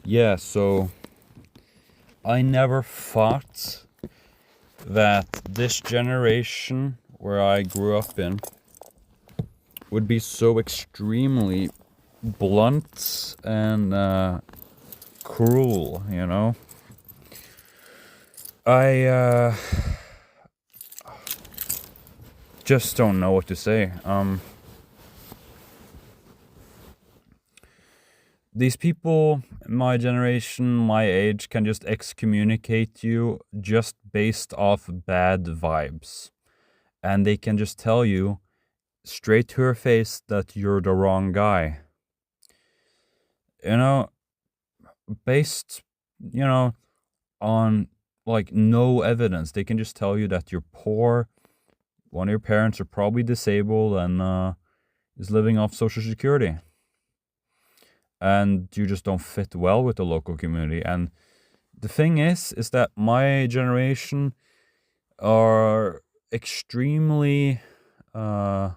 Yeah, so I never thought that this generation where I grew up in would be so extremely blunt and cruel, you know? I just don't know what to say. These people, my generation, my age, can just excommunicate you just based off bad vibes. And they can just tell you straight to your face that you're the wrong guy. You know, based, you know, on like no evidence. They can just tell you that you're poor, one of your parents are probably disabled and is living off Social Security. And you just don't fit well with the local community. And the thing is that my generation are extremely uh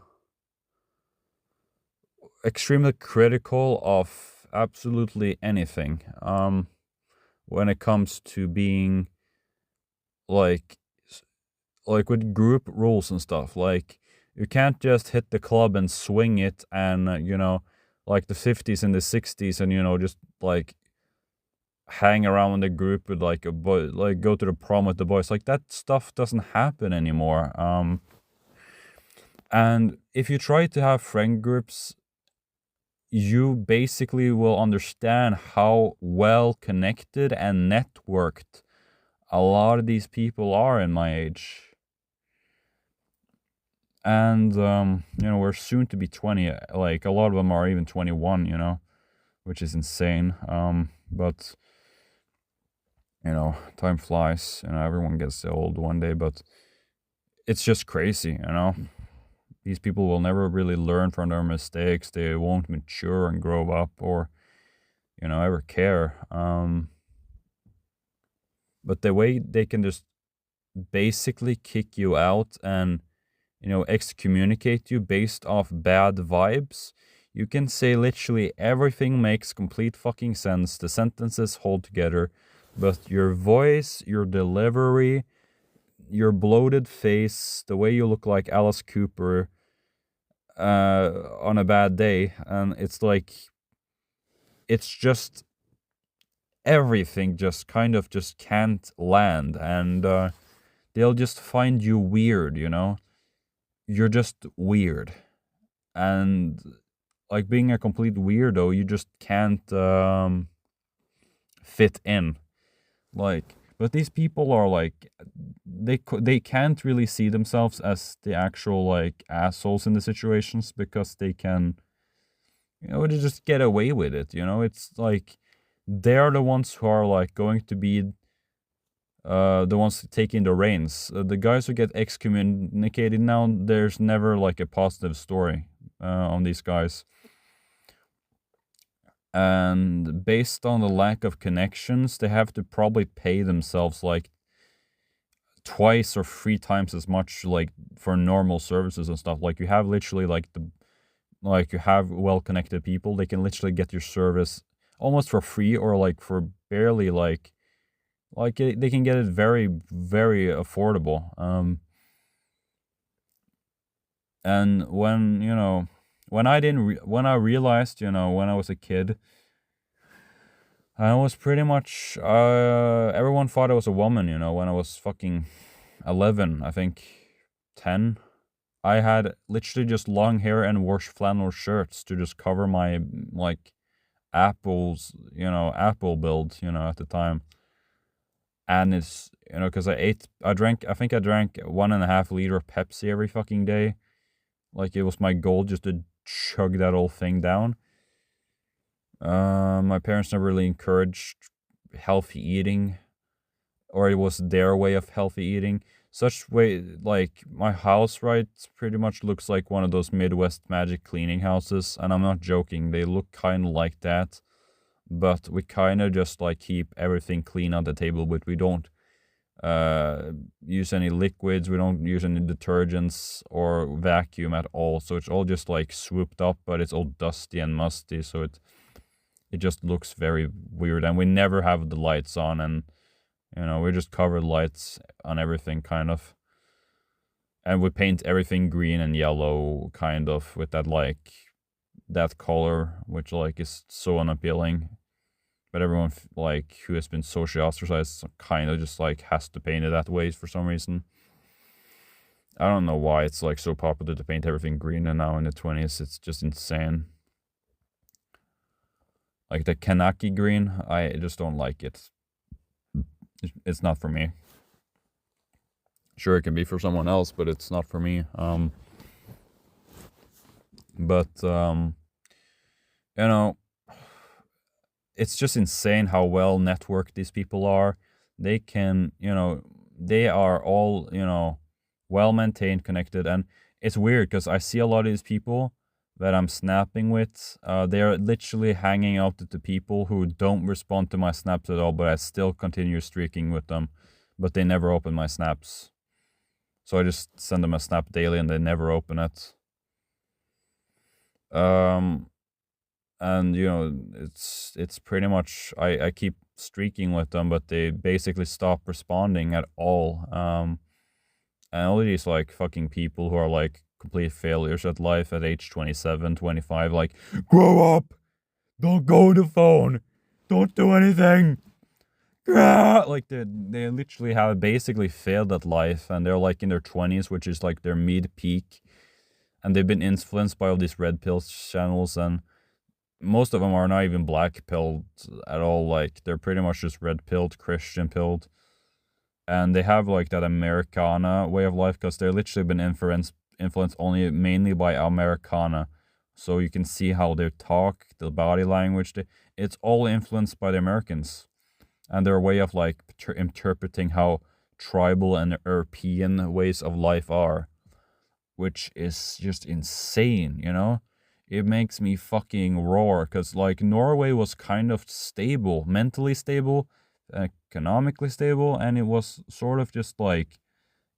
extremely critical of absolutely anything when it comes to being like like with group rules and stuff. Like you can't just hit the club and swing it and like the 50s and the 60s and just like hang around in the group with like a boy, like go to the prom with the boys. Like that stuff doesn't happen anymore. And if you try to have friend groups, you basically will understand how well connected and networked a lot of these people are in my age. And we're soon to be 20. Like a lot of them are even 21, which is insane. But time flies. Everyone gets old one day, but it's just crazy. These people will never really learn from their mistakes. They won't mature and grow up, or ever care. But the way they can just basically kick you out and excommunicate you based off bad vibes. You can say literally everything makes complete fucking sense. The sentences hold together, but your voice, your delivery, your bloated face, the way you look like Alice Cooper on a bad day, and it's just everything just kind of just can't land, and they'll just find you weird, you're just weird. And like being a complete weirdo, you just can't fit in. Like, but these people are like they can't really see themselves as the actual like assholes in the situations because they can they just get away with it. It's like they're the ones who are like going to be the ones taking the reins. The guys who get excommunicated now, there's never like a positive story on these guys. And based on the lack of connections, they have to probably pay themselves like twice or three times as much like for normal services and stuff. Like you have literally like you have well connected people, they can literally get your service almost for free or like for barely they can get it very, very affordable. And when I realized, when I was a kid, I was pretty much, everyone thought I was a woman, when I was fucking 11, I think 10. I had literally just long hair and wore flannel shirts to just cover my, like, apple build, at the time. And it's, because I think I drank 1.5 liter of Pepsi every fucking day. Like, it was my goal just to chug that whole thing down. My parents never really encouraged healthy eating, or it was their way of healthy eating. Such way, like, my house, right, pretty much looks like one of those Midwest Magic cleaning houses, and I'm not joking, they look kind of like that. But we kind of just like keep everything clean on the table, but we don't use any liquids, we don't use any detergents or vacuum at all. So it's all just like swooped up, but it's all dusty and musty. So it just looks very weird. And we never have the lights on, and we just cover lights on everything kind of. And we paint everything green and yellow kind of with that color, which is so unappealing. But everyone who has been socially ostracized kind of just has to paint it that way for some reason. I don't know why it's so popular to paint everything green, and now in the 20s it's just insane. Like the Kanaki green, I just don't like it. It's not for me. Sure, it can be for someone else, but it's not for me. But it's just insane how well networked these people are. They can, they are all, well maintained, connected, and it's weird because I see a lot of these people that I'm snapping with. They're literally hanging out with the people who don't respond to my snaps at all, but I still continue streaking with them, but they never open my snaps. So I just send them a snap daily and they never open it. And it's pretty much I keep streaking with them, but they basically stop responding at all. And all these fucking people who are complete failures at life at age 27, 25, grow up, don't go on the phone, don't do anything. They literally have basically failed at life, and they're in their 20s, which is their mid peak, and they've been influenced by all these red pill channels, and most of them are not even black pilled at all. They're pretty much just red pilled, Christian pilled, and they have that Americana way of life because they're literally been influenced only mainly by Americana. So you can see how they talk, the body language, it's all influenced by the Americans and their way of interpreting how tribal and European ways of life are, which is just insane, It makes me fucking roar because Norway was kind of stable, mentally stable, economically stable, and it was sort of just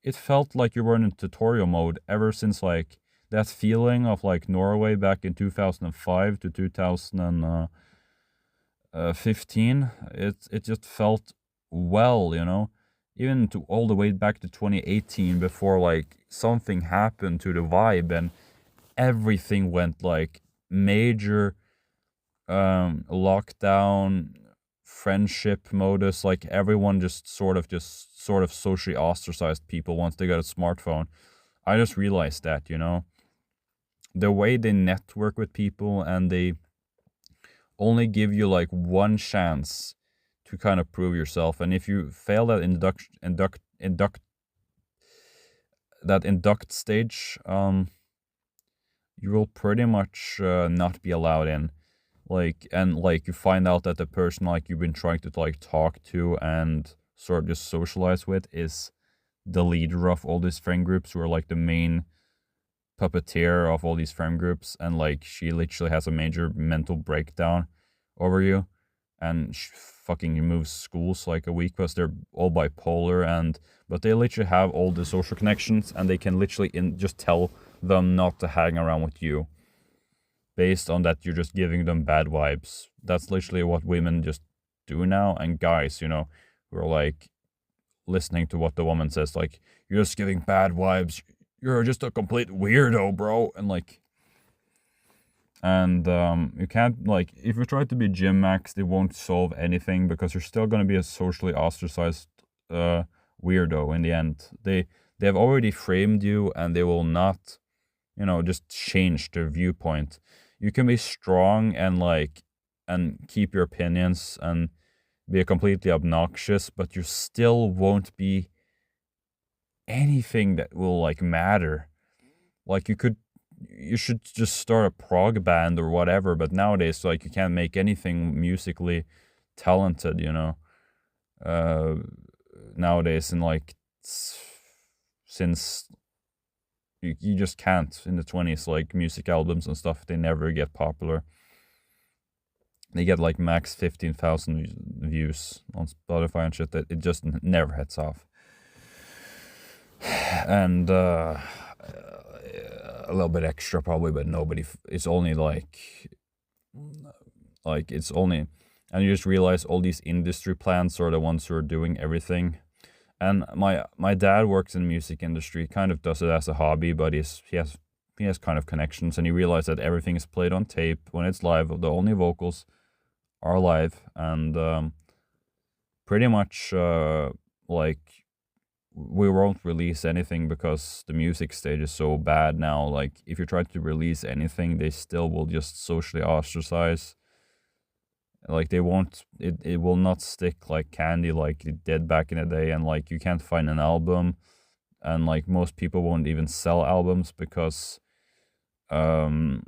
it felt like you were in a tutorial mode ever since that feeling of Norway back in 2005 to 2015. It just felt well, even to all the way back to 2018 before something happened to the vibe and everything went major lockdown, friendship modus. Everyone just sort of socially ostracized people once they got a smartphone. I just realized that, the way they network with people, and they only give you one chance to kind of prove yourself, and if you fail that induct stage, you will pretty much not be allowed in. And you find out that the person you've been trying to talk to and sort of just socialize with is the leader of all these friend groups, who are the main puppeteer of all these friend groups, and she literally has a major mental breakdown over you, and she fucking moves schools a week because they're all bipolar, but they literally have all the social connections, and they can literally just tell them not to hang around with you based on that you're just giving them bad vibes. That's literally what women just do now, and guys, who are listening to what the woman says, you're just giving bad vibes, you're just a complete weirdo, bro. And you can't, if you try to be gym max, it won't solve anything, because you're still going to be a socially ostracized weirdo in the end. They have already framed you, and they will not just change their viewpoint. You can be strong and and keep your opinions and be completely obnoxious, but you still won't be anything that will matter. You should just start a prog band or whatever, but nowadays you can't make anything musically talented, nowadays, and since you just can't in the 20s. Music albums and stuff, they never get popular. They get max 15,000 views on Spotify and shit. That it just never hits off. And a little bit extra probably, but nobody. It's only Like it's only, and you just realize all these industry plants are the ones who are doing everything. And my dad works in the music industry, kind of does it as a hobby, but he has kind of connections, and he realized that everything is played on tape when it's live. The only vocals are live, and pretty much like we won't release anything because the music stage is so bad now. Like if you try to release anything, they still will just socially ostracize. Like they won't, it will not stick like candy like it did back in the day. And like you can't find an album, and like most people won't even sell albums because um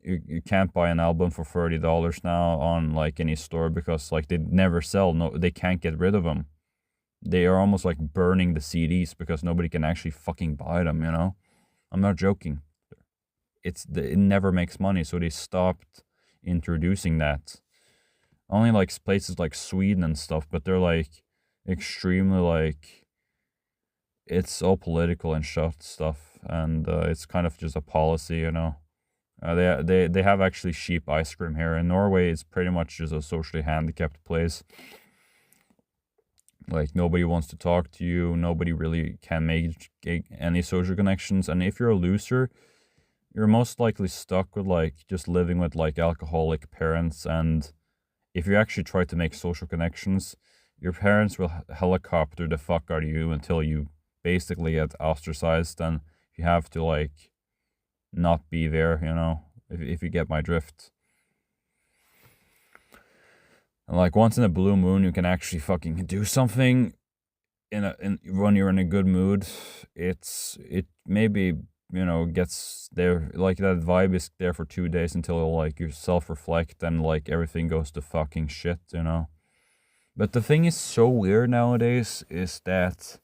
you can't buy an album for $30 now on like any store because like they never sell. No, they can't get rid of them. They are almost like burning the CDs because nobody can actually fucking buy them, you know? I'm not joking. It never makes money, so they stopped introducing that. Only like places like Sweden and stuff, but they're like extremely like, it's all political and stuff, and it's kind of just a policy, you know. They have actually cheap ice cream here in Norway. It's pretty much just a socially handicapped place. Like nobody wants to talk to you. Nobody really can make any social connections. And if you're a loser, you're most likely stuck with like just living with like alcoholic parents. And if you actually try to make social connections, your parents will helicopter the fuck out of you until you basically get ostracized. And you have to like not be there, you know, if you get my drift. And like once in a blue moon, you can actually fucking do something when you're in a good mood. It maybe, you know, gets there, like that vibe is there for 2 days until like you self-reflect and like everything goes to fucking shit, you know. But the thing is so weird nowadays is that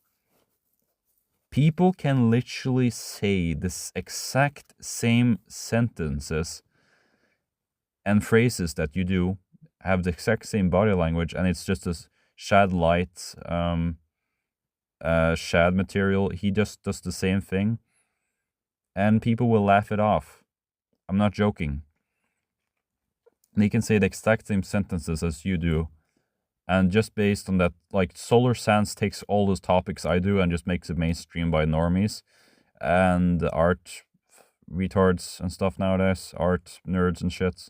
people can literally say this exact same sentences and phrases that you do, have the exact same body language, and it's just this shad light, shad material. He just does the same thing, and people will laugh it off. I'm not joking. They can say the exact same sentences as you do, and just based on that, like Solar Sands takes all those topics I do and just makes it mainstream by normies and art retards and stuff nowadays, art nerds and shit,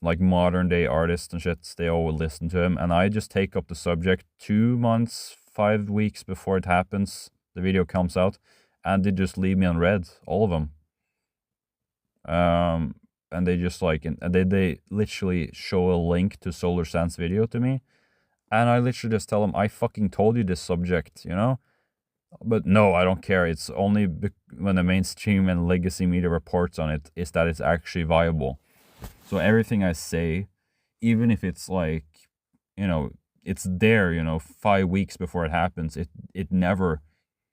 like modern day artists and shit. They all listen to him, and I just take up the subject 2 months, 5 weeks before it happens. The video comes out, and they just leave me on red, all of them. And they just like, and they literally show a link to Solar Sands video to me, and I literally just tell them, I fucking told you this subject, you know. But no, I don't care. It's only when the mainstream and legacy media reports on it is that it's actually viable. So everything I say, even if it's like, you know, it's there, you know, 5 weeks before it happens, it never,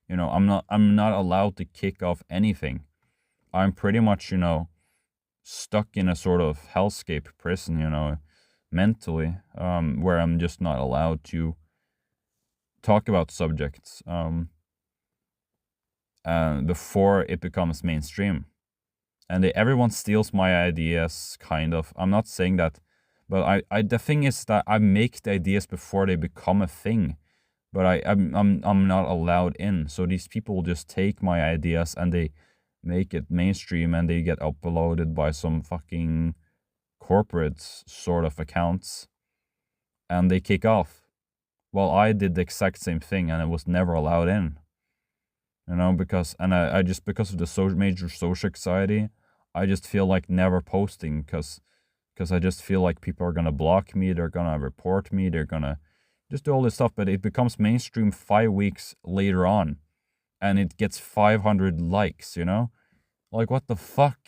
you know, I'm not allowed to kick off anything. I'm pretty much, you know, stuck in a sort of hellscape prison, you know, mentally, where I'm just not allowed to talk about subjects before it becomes mainstream. And everyone steals my ideas, kind of. I'm not saying that, but the thing is that I make the ideas before they become a thing, but I'm not allowed in. So these people just take my ideas and they make it mainstream, and they get uploaded by some fucking corporate sort of accounts, and they kick off. Well, I did the exact same thing, and it was never allowed in. You know, because, and I just, because of the major social anxiety, I just feel like never posting, because I just feel like people are gonna block me, they're gonna report me, they're gonna just do all this stuff. But it becomes mainstream 5 weeks later on, and it gets 500 likes, you know? Like, what the fuck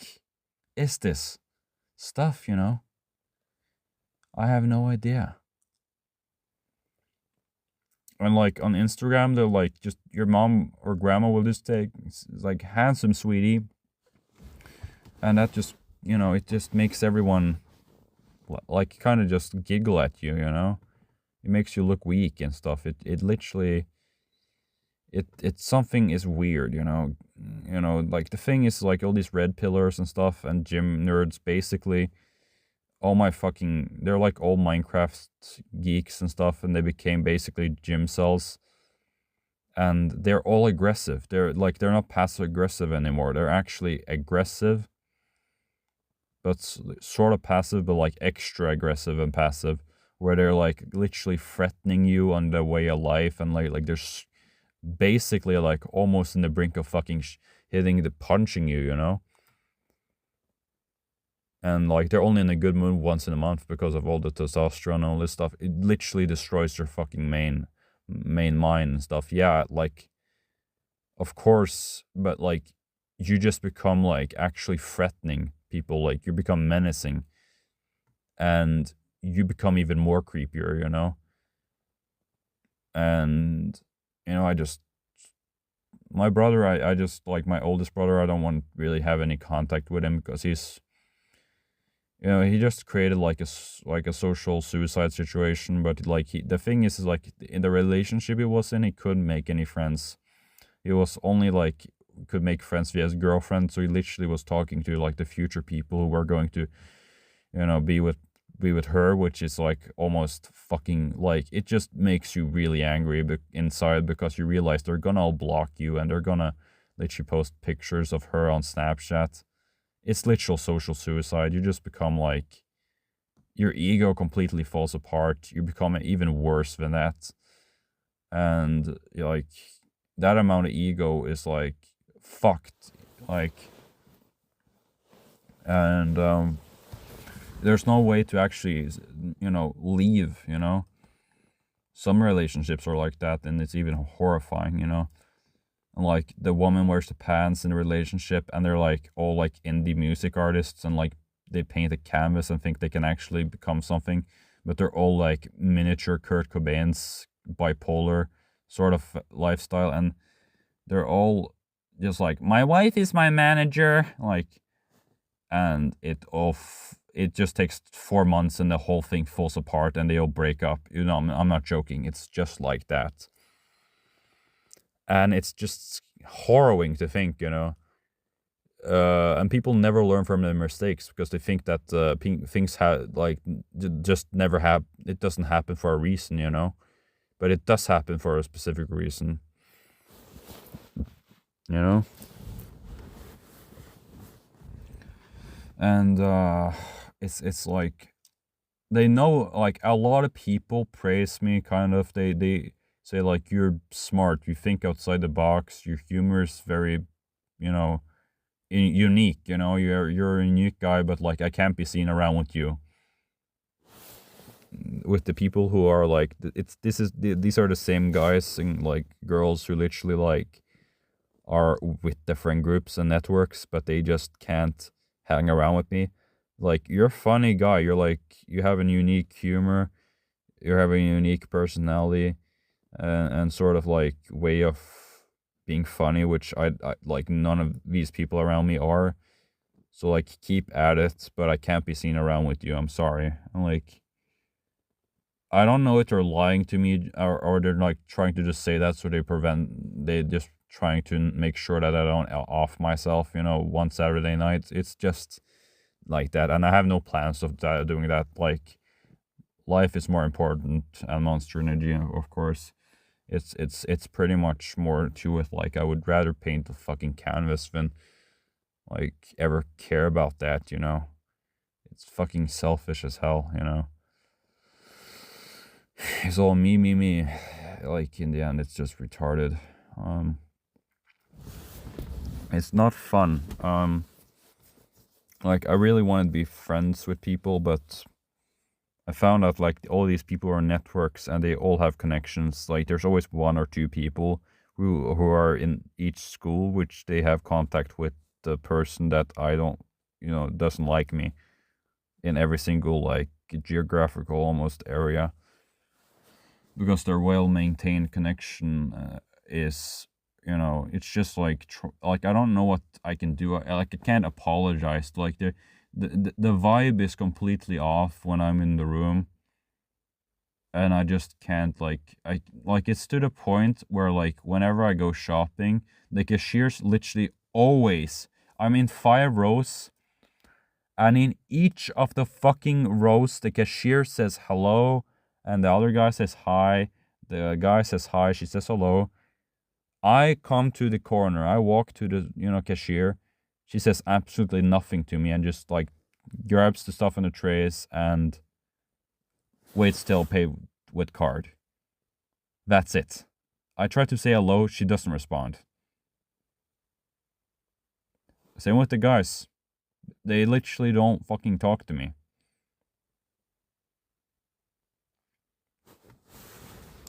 is this stuff, you know? I have no idea. And like on Instagram, they're like, just your mom or grandma will just take, it's like, handsome sweetie. And that just, you know, it just makes everyone like kind of just giggle at you, you know? It makes you look weak and stuff. It literally, it's something is weird, you know? Like the thing is like all these red pillars and stuff and gym nerds basically all my fucking, they're like all Minecraft geeks and stuff, and they became basically gym cells. And they're all aggressive. They're not passive aggressive anymore. They're actually aggressive, but sort of passive, but like extra aggressive and passive, where they're like literally threatening you on the way of life, and like they're basically like almost in the brink of fucking hitting the punching you, you know. And like they're only in a good mood once in a month because of all the testosterone and all this stuff. It literally destroys your fucking main mind and stuff. Yeah, like of course, but like you just become like actually threatening people. Like you become menacing, and you become even more creepier, you know. And you know, my brother, I just like my oldest brother. I don't want to really have any contact with him because he's, you know, he just created like a social suicide situation. But like the thing is like in the relationship he was in, he couldn't make any friends. He was only like could make friends via his girlfriend. So he literally was talking to like the future people who were going to, you know, be with her, which is like almost fucking like it just makes you really angry inside, because you realize they're gonna all block you and they're gonna literally post pictures of her on Snapchat. It's literal social suicide. You just become like your ego completely falls apart. You become even worse than that. And like that amount of ego is like fucked. Like, and there's no way to actually, you know, leave, you know. Some relationships are like that, and it's even horrifying, you know. And like the woman wears the pants in the relationship, and they're like all like indie music artists, and like they paint a canvas and think they can actually become something, but they're all like miniature Kurt Cobain's bipolar sort of lifestyle, and they're all just like, my wife is my manager, like, and it just takes 4 months and the whole thing falls apart and they all break up. You know, I'm not joking. It's just like that. And it's just harrowing to think, you know. And people never learn from their mistakes because they think that things just never have. It doesn't happen for a reason, you know. But it does happen for a specific reason, you know. And it's like they know, like a lot of people praise me, kind of. They say like, you're smart, you think outside the box, your humor is very, you know, unique, you know, you're a unique guy, but like I can't be seen around with you. With the people who are like, these are the same guys and like girls who literally like are with different groups and networks, but they just can't hang around with me. Like, you're a funny guy. You're like, you have a unique humor. You have a unique personality, and sort of like way of being funny, which I like none of these people around me are. So like, keep at it, but I can't be seen around with you. I'm sorry. I'm like, I don't know if they're lying to me, or they're like trying to just say that so they just trying to make sure that I don't off myself, you know, one Saturday night. It's just like that. And I have no plans of doing that. Like, life is more important, and Monster Energy, of course. It's pretty much more to it. Like, I would rather paint the fucking canvas than like ever care about that, you know. It's fucking selfish as hell, you know. It's all me. Like, in the end, it's just retarded. It's not fun. Like, I really wanted to be friends with people, but I found out like all these people are networks and they all have connections. Like, there's always one or two people who are in each school, which they have contact with the person that I don't, you know, doesn't like me, in every single like geographical almost area, because their well-maintained connection is, you know, it's just like like I don't know what I can do. I can't apologize. Like, the vibe is completely off when I'm in the room, and I just can't, like, I like, it's to the point where like whenever I go shopping, the cashiers literally always, I'm in 5 rows, And in each of the fucking rows, the cashier says hello, and the other guy says hi. The guy says hi, she says hello. I come to the corner, I walk to the, cashier. She says absolutely nothing to me and just like grabs the stuff in the trays and waits till pay with card. That's it. I try to say hello, she doesn't respond. Same with the guys. They literally don't fucking talk to me.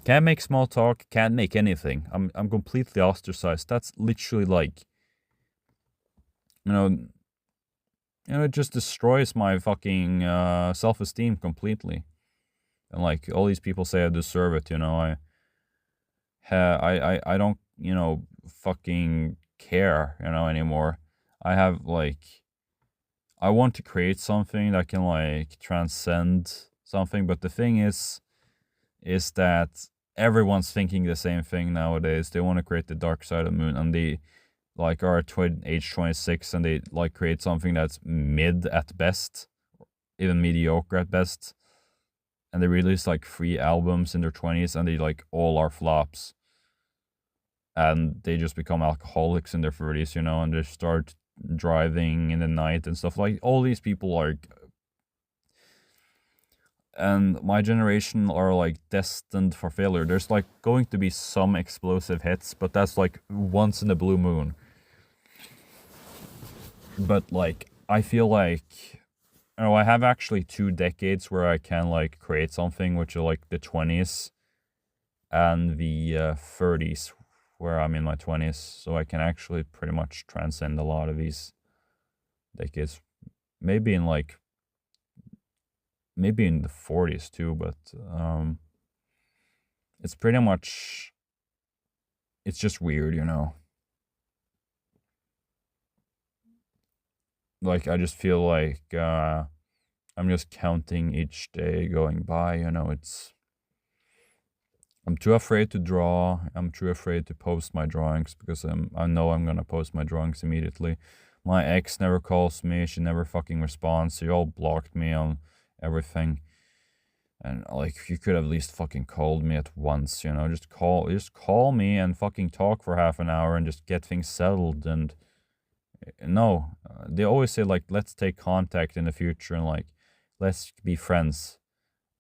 Can't make small talk, can't make anything. I'm completely ostracized. That's literally like, it just destroys my fucking self-esteem completely. And like all these people say I deserve it, I don't, fucking care, anymore. I have like, I want to create something that can like transcend something, but the thing is that everyone's thinking the same thing nowadays. They want to create the dark side of the moon, and they like are age 26, and they like create something that's mid at best, even mediocre at best. And they release like 3 albums in their 20s, and they like all are flops. And they just become alcoholics in their 30s, and they start driving in the night and stuff. Like all these people are, and my generation are like destined for failure. There's like going to be some explosive hits, but that's like once in a blue moon. But like I feel like, I have actually 2 decades where I can like create something, which are like the 20s and the 30s, where I'm in my 20s. So I can actually pretty much transcend a lot of these decades. Maybe in the 40s too, but it's pretty much, it's just weird, Like I just feel like I'm just counting each day going by, I'm too afraid to draw. I'm too afraid to post my drawings because I know I'm gonna post my drawings immediately. My ex never calls me. She never fucking responds. She all blocked me on everything. And like you could have at least fucking called me at once, just call me and fucking talk for half an hour and just get things settled. And no, they always say like let's take contact in the future and like let's be friends.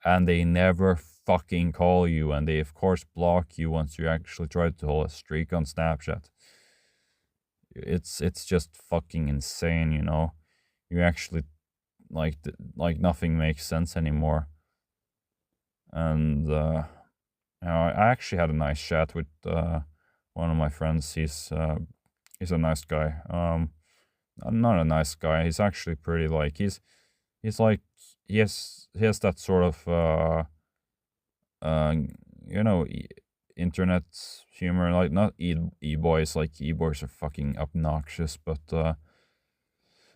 And they never fucking call you, and they of course block you once you actually try to hold a streak on Snapchat. It's just fucking insane, You actually like nothing makes sense anymore. And I actually had a nice chat with one of my friends. He's a nice guy. Not a nice guy. He's actually pretty like he's like he has that sort of uh, internet humor, like not e-boys, like e-boys are fucking obnoxious, but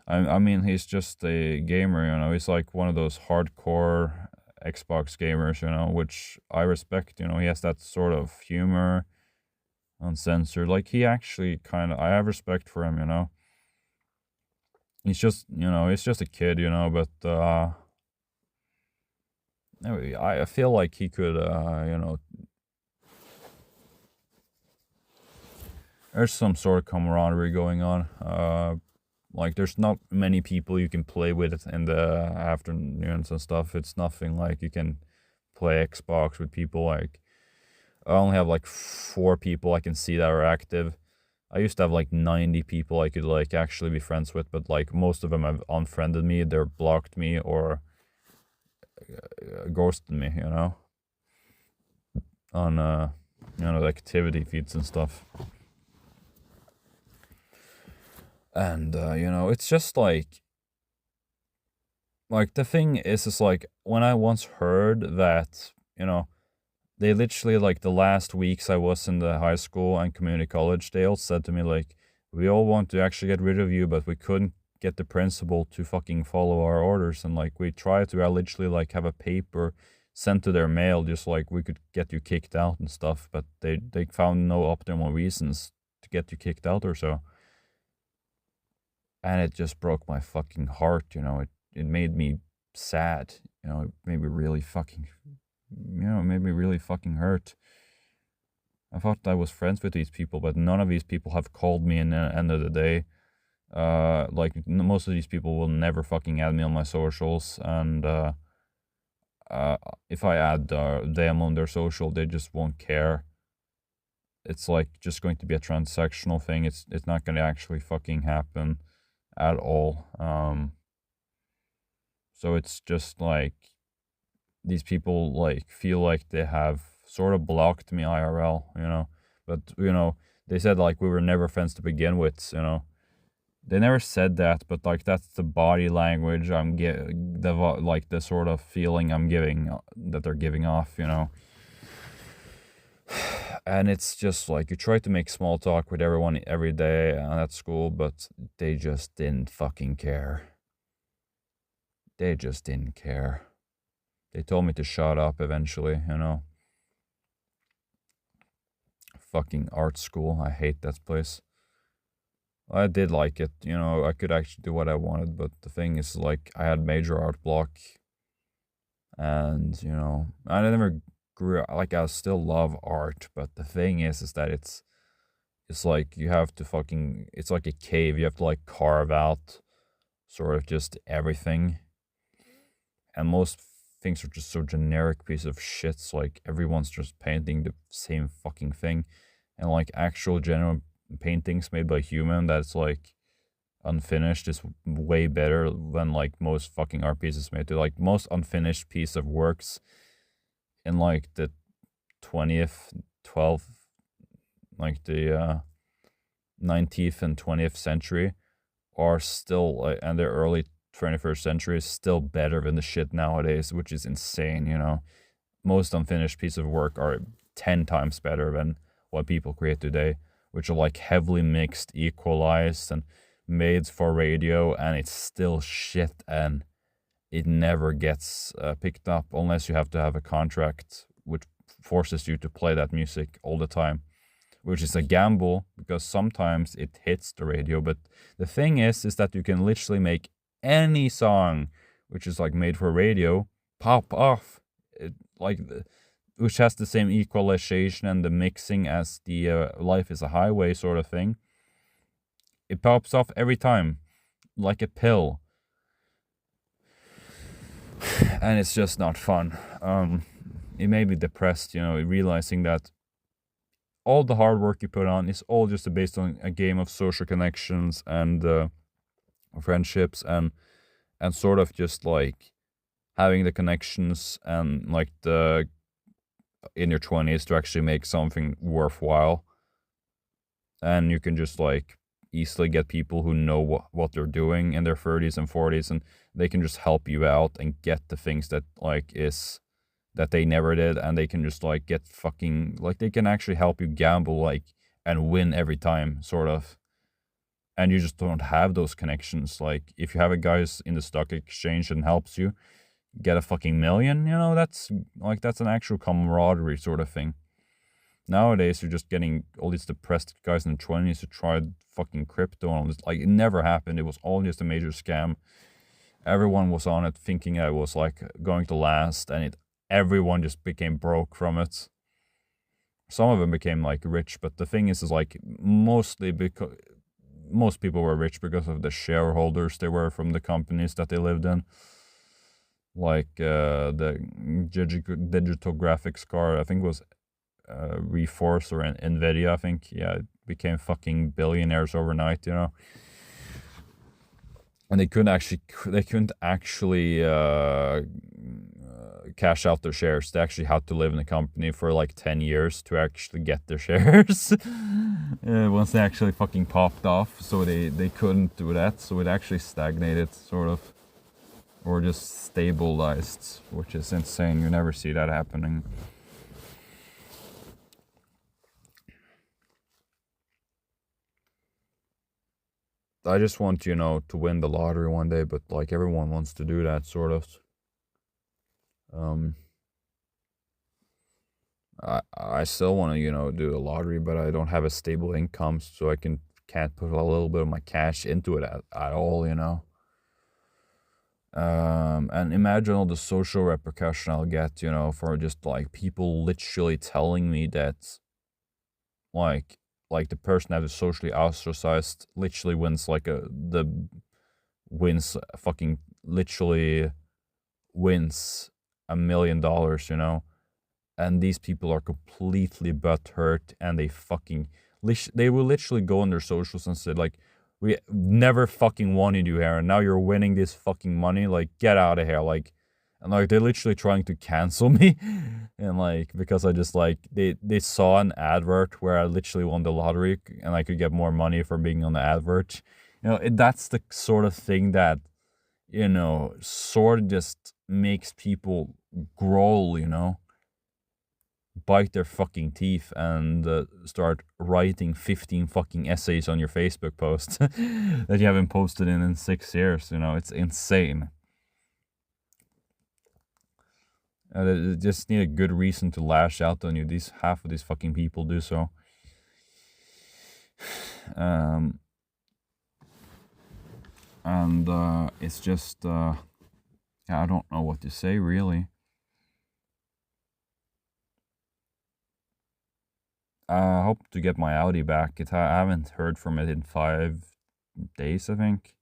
I mean he's just a gamer, he's like one of those hardcore Xbox gamers, which I respect, he has that sort of humor, uncensored, like he actually I have respect for him, he's just, he's just a kid, but anyway, I feel like he could, there's some sort of camaraderie going on. Like, there's not many people you can play with in the afternoons and stuff. It's nothing like you can play Xbox with people. Like, I only have like 4 people I can see that are active. I used to have like 90 people I could like actually be friends with, but like most of them have unfriended me, they're blocked me, or ghosted me, on the activity feeds and stuff. And it's just like the thing is like when I once heard that, they literally like the last weeks I was in the high school and community college, they all said to me like, we all want to actually get rid of you, but we couldn't get the principal to fucking follow our orders. And like we tried to literally like have a paper sent to their mail, just like we could get you kicked out and stuff, but they found no optimal reasons to get you kicked out or so. and it just broke my fucking heart. It made me sad. It made me really fucking, it made me really fucking hurt. I thought I was friends with these people, but none of these people have called me in the end of the day. Like most of these people will never fucking add me on my socials, and uh, if I add them on their social, they just won't care. It's like just going to be a transactional thing. It's not going to actually fucking happen at all. So it's just like these people like feel like they have sort of blocked me IRL. But they said like we were never friends to begin with. They never said that, but like that's the body language I'm getting, like the sort of feeling I'm giving that they're giving off. And it's just like you try to make small talk with everyone every day at school, but they just didn't fucking care. They just didn't care. They told me to shut up eventually. Fucking art school. I hate that place. I did like it. I could actually do what I wanted, but the thing is, like, I had major art block, and I never grew like I still love art, but the thing is that it's like you have to fucking it's like a cave. You have to like carve out sort of just everything, and most things are just so generic piece of shits. Like everyone's just painting the same fucking thing, and like actual genuine paintings made by human that's like unfinished is way better than like most fucking art pieces made. To like most unfinished piece of works in like the 20th 12th like the 19th and 20th century are still like, and the early 21st century is still better than the shit nowadays, which is insane. Most unfinished piece of work are 10 times better than what people create today, which are like heavily mixed, equalized, and made for radio, and it's still shit, and it never gets picked up unless you have to have a contract which forces you to play that music all the time, which is a gamble because sometimes it hits the radio. But the thing is that you can literally make any song which is like made for radio pop off, which has the same equalization and the mixing as the Life is a Highway sort of thing. It pops off every time, like a pill. And it's just not fun. It made me depressed, realizing that all the hard work you put on is all just based on a game of social connections and friendships and sort of just like having the connections and like the in your 20s to actually make something worthwhile. And you can just like easily get people who know what they're doing in their 30s and 40s, and they can just help you out and get the things that like is that they never did, and they can just like get fucking like they can actually help you gamble like and win every time sort of. And you just don't have those connections. Like if you have a guy in the stock exchange and helps you get a fucking million, that's an actual camaraderie sort of thing. Nowadays, you're just getting all these depressed guys in the 20s who tried fucking crypto and all this. Like, it never happened. It was all just a major scam. Everyone was on it thinking it was, like, going to last, and everyone just became broke from it. Some of them became, like, rich, but the thing is like, mostly because most people were rich because of the shareholders they were from the companies that they lived in. Like, the digital graphics card, I think it was Reforce or Nvidia, I think, yeah, it became fucking billionaires overnight, and they couldn't actually cash out their shares. They actually had to live in the company for like 10 years to actually get their shares. Once they actually fucking popped off, so they couldn't do that, so it actually stagnated sort of, or just stabilized, which is insane. You never see that happening. I just want, to win the lottery one day, but like everyone wants to do that sort of. I still want to, do the lottery, but I don't have a stable income, so I can can't put a little bit of my cash into it at all, you know. And imagine all the social repercussion I'll get, you know, for just like people literally telling me that like the person that is socially ostracized literally wins like fucking literally wins $1 million, you know, and these people are completely butthurt, and they will literally go on their socials and say like, we never fucking wanted you here, and now you're winning this fucking money, like get out of here, like, and like they're literally trying to cancel me and like because I just like they saw an advert where I literally won the lottery and I could get more money for being on the advert, you know. That's the sort of thing that, you know, sort of just makes people growl, you know, bite their fucking teeth and start writing 15 fucking essays on your Facebook post that you haven't posted in 6 years, you know. It's insane. They just need a good reason to lash out on you. Half of these fucking people do so. And it's just yeah, I don't know what to say really. I hope to get my Audi back. I haven't heard from it in 5 days, I think.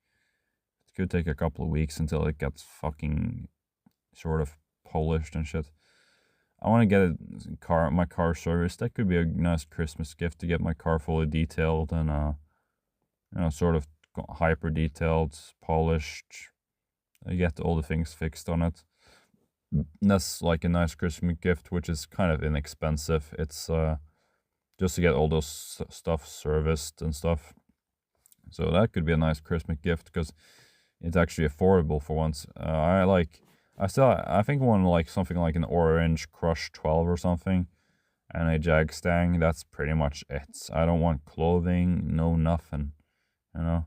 It could take a couple of weeks until it gets fucking sort of polished and shit. I want to get my car serviced. That could be a nice Christmas gift, to get my car fully detailed and you know, sort of hyper detailed, polished. I get all the things fixed on it. And that's like a nice Christmas gift, which is kind of inexpensive. It's just to get all those stuff serviced and stuff. So that could be a nice Christmas gift because it's actually affordable for once. I think I want like something like an Orange Crush 12 or something, and a Jag Stang. That's pretty much it. I don't want clothing, no nothing, you know.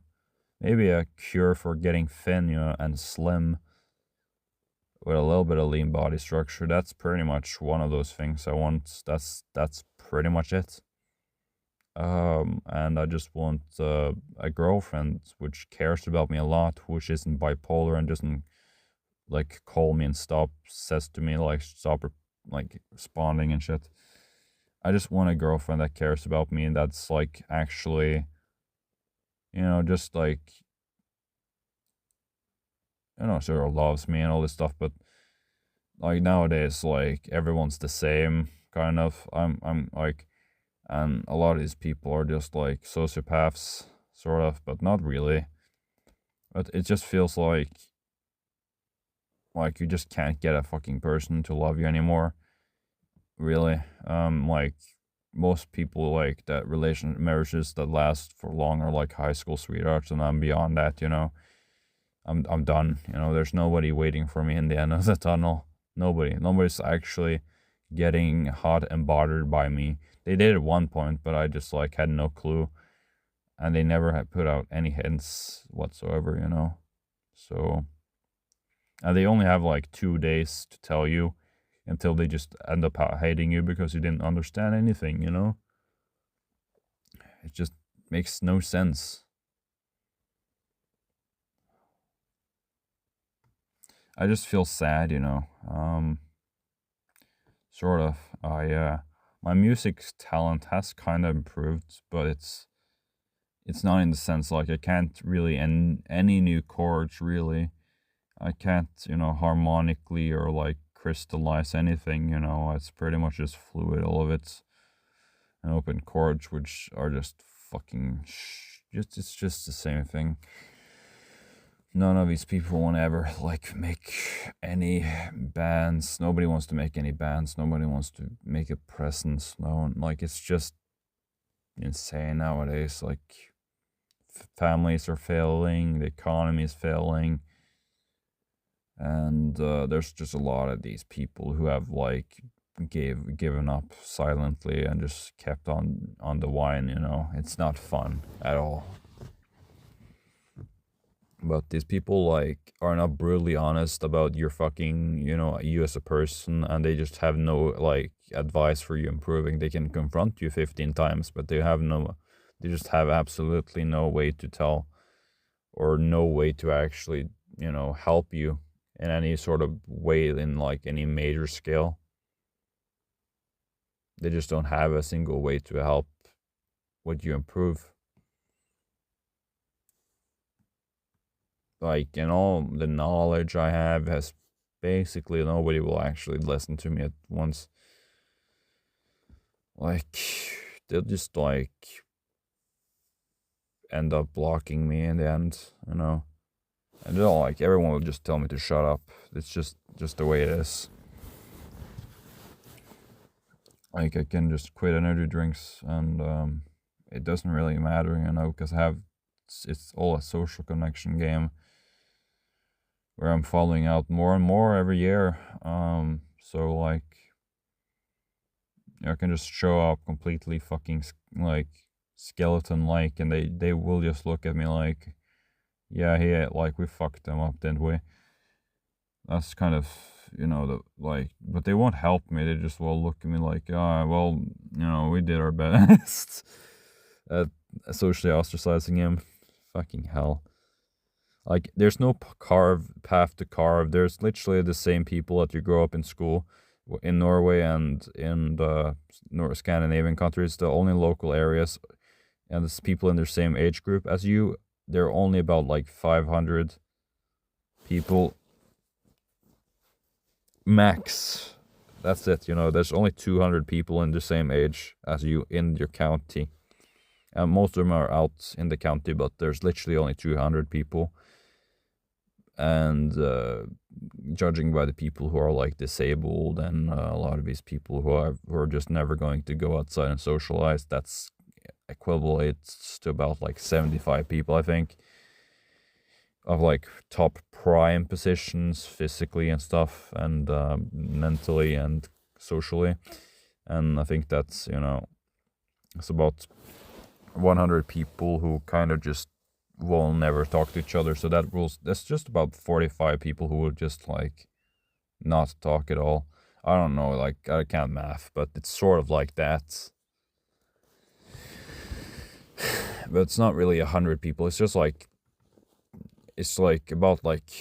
Maybe a cure for getting thin, you know, and slim with a little bit of lean body structure. That's pretty much one of those things I want. That's pretty much it. And I just want a girlfriend which cares about me a lot, which isn't bipolar and doesn't like call me and says to me like stop like responding and shit. I just want a girlfriend that cares about me and that's like actually, you know, just like, you know, sort of loves me and all this stuff. But like nowadays, like everyone's the same kind of. I'm like, and a lot of these people are just like sociopaths, sort of, but not really. But it just feels like you just can't get a fucking person to love you anymore, really. Like most people like that marriages that last for long are like high school sweethearts, and I'm beyond that, you know. I'm done, you know. There's nobody waiting for me in the end of the tunnel. Nobody's actually getting hot and bothered by me. They did at one point, but I just like had no clue, and they never had put out any hints whatsoever, you know. So, and they only have like 2 days to tell you until they just end up hating you because you didn't understand anything, you know. It just makes no sense. I just feel sad, you know. Sort of. My music talent has kind of improved, but it's not in the sense like I can't really any new chords really. I can't, you know, harmonically or like crystallize anything, you know. It's pretty much just fluid, all of it's and open chords, which are just fucking it's just the same thing. None of these people want to ever like make any bands. Nobody wants to make any bands. Nobody wants to make a presence. No one, like, it's just insane nowadays. Like, families are failing, the economy is failing, and there's just a lot of these people who have like given up silently and just kept on the wine, you know. It's not fun at all. But these people like are not brutally honest about your fucking, you know, you as a person, and they just have no like advice for you improving. They can confront you 15 times, but they have They just have absolutely no way to tell, or no way to actually, help you in any sort of way, in like any major scale. They just don't have a single way to help what you improve. Like, all the knowledge I have has basically nobody will actually listen to me at once. Like, they'll just like end up blocking me in the end, and they'll like, everyone will just tell me to shut up. It's just the way it is. Like, I can just quit energy drinks, and it doesn't really matter, because it's all a social connection game where I'm following out more and more every year. So like, I can just show up completely fucking like skeleton-like, and they will just look at me like, yeah, like, we fucked them up, didn't we? That's kind of, but they won't help me. They just will look at me like, well, we did our best at socially ostracizing him. Fucking hell. Like, there's no path to carve. There's literally the same people that you grow up in school in Norway and in the Scandinavian countries, the only local areas, and there's people in their same age group as you. There are only about like 500 people max. That's it. There's only 200 people in the same age as you in your county, and most of them are out in the county, but there's literally only 200 people. And judging by the people who are like disabled, and a lot of these people who are just never going to go outside and socialize, that's equivalates to about like 75 people, I think, of like top prime positions physically and stuff, and mentally and socially. And I think that's, it's about 100 people who kind of just will never talk to each other. So that's just about 45 people who will just like not talk at all. I don't know, like, I can't math, but it's sort of like that. But it's not really 100 people. It's just like, it's like about like,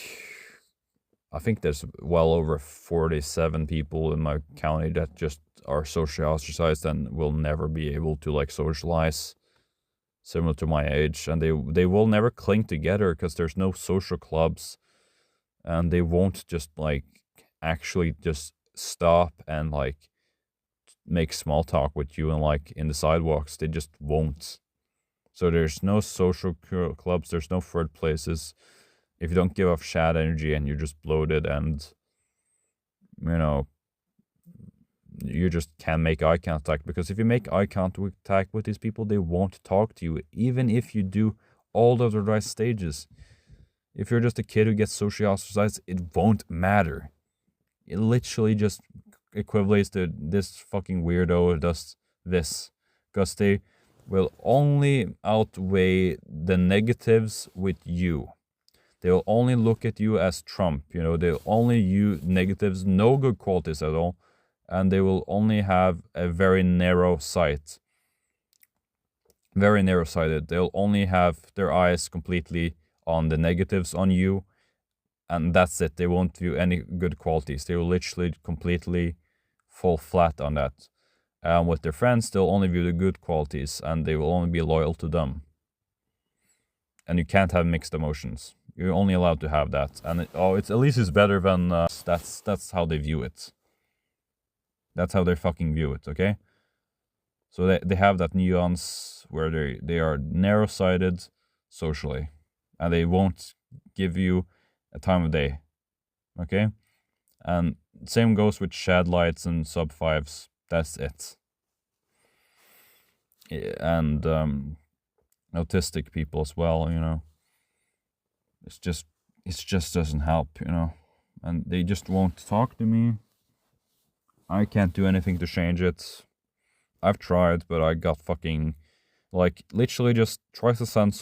I think there's well over 47 people in my county that just are socially ostracized and will never be able to like socialize, similar to my age. And they will never cling together because there's no social clubs, and they won't just like actually just stop and like make small talk with you and like in the sidewalks. They just won't. So there's no social clubs, there's no third places. If you don't give off chat energy and you're just bloated, and you just can't make eye contact, because if you make eye contact with these people, they won't talk to you, even if you do all of the right stages. If you're just a kid who gets socially ostracized, it won't matter. It literally just equivalates to this fucking weirdo does this, because they will only outweigh the negatives with you. They will only look at you as Trump, they'll only use negatives, no good qualities at all, and they will only have a very narrow sight. Very narrow-sighted. They'll only have their eyes completely on the negatives on you, and that's it. They won't view any good qualities. They will literally completely fall flat on that. And with their friends, they'll only view the good qualities, and they will only be loyal to them. And you can't have mixed emotions. You're only allowed to have that. And it's at least it's better than that's how they view it. That's how they fucking view it, okay? So they have that nuance where they are narrow-sighted socially, and they won't give you a time of day, okay? And same goes with shad lights and sub fives. That's it. And autistic people as well, it just doesn't help, and they just won't talk to me. I can't do anything to change it. I've tried, but I got fucking, like, literally just try to send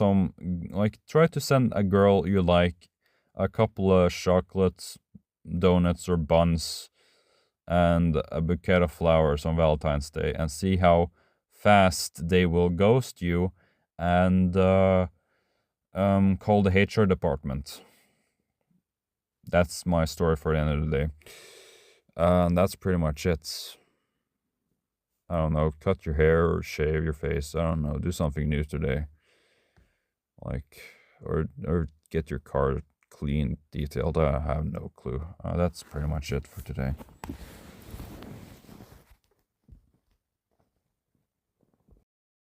a girl you like a couple of chocolates, donuts, or buns, and a bouquet of flowers on Valentine's Day, and see how fast they will ghost you and call the HR department. That's my story for the end of the day. And that's pretty much it. I don't know, cut your hair or shave your face. I don't know, do something new today. Like, or get your car clean, detailed. I have no clue. That's pretty much it for today.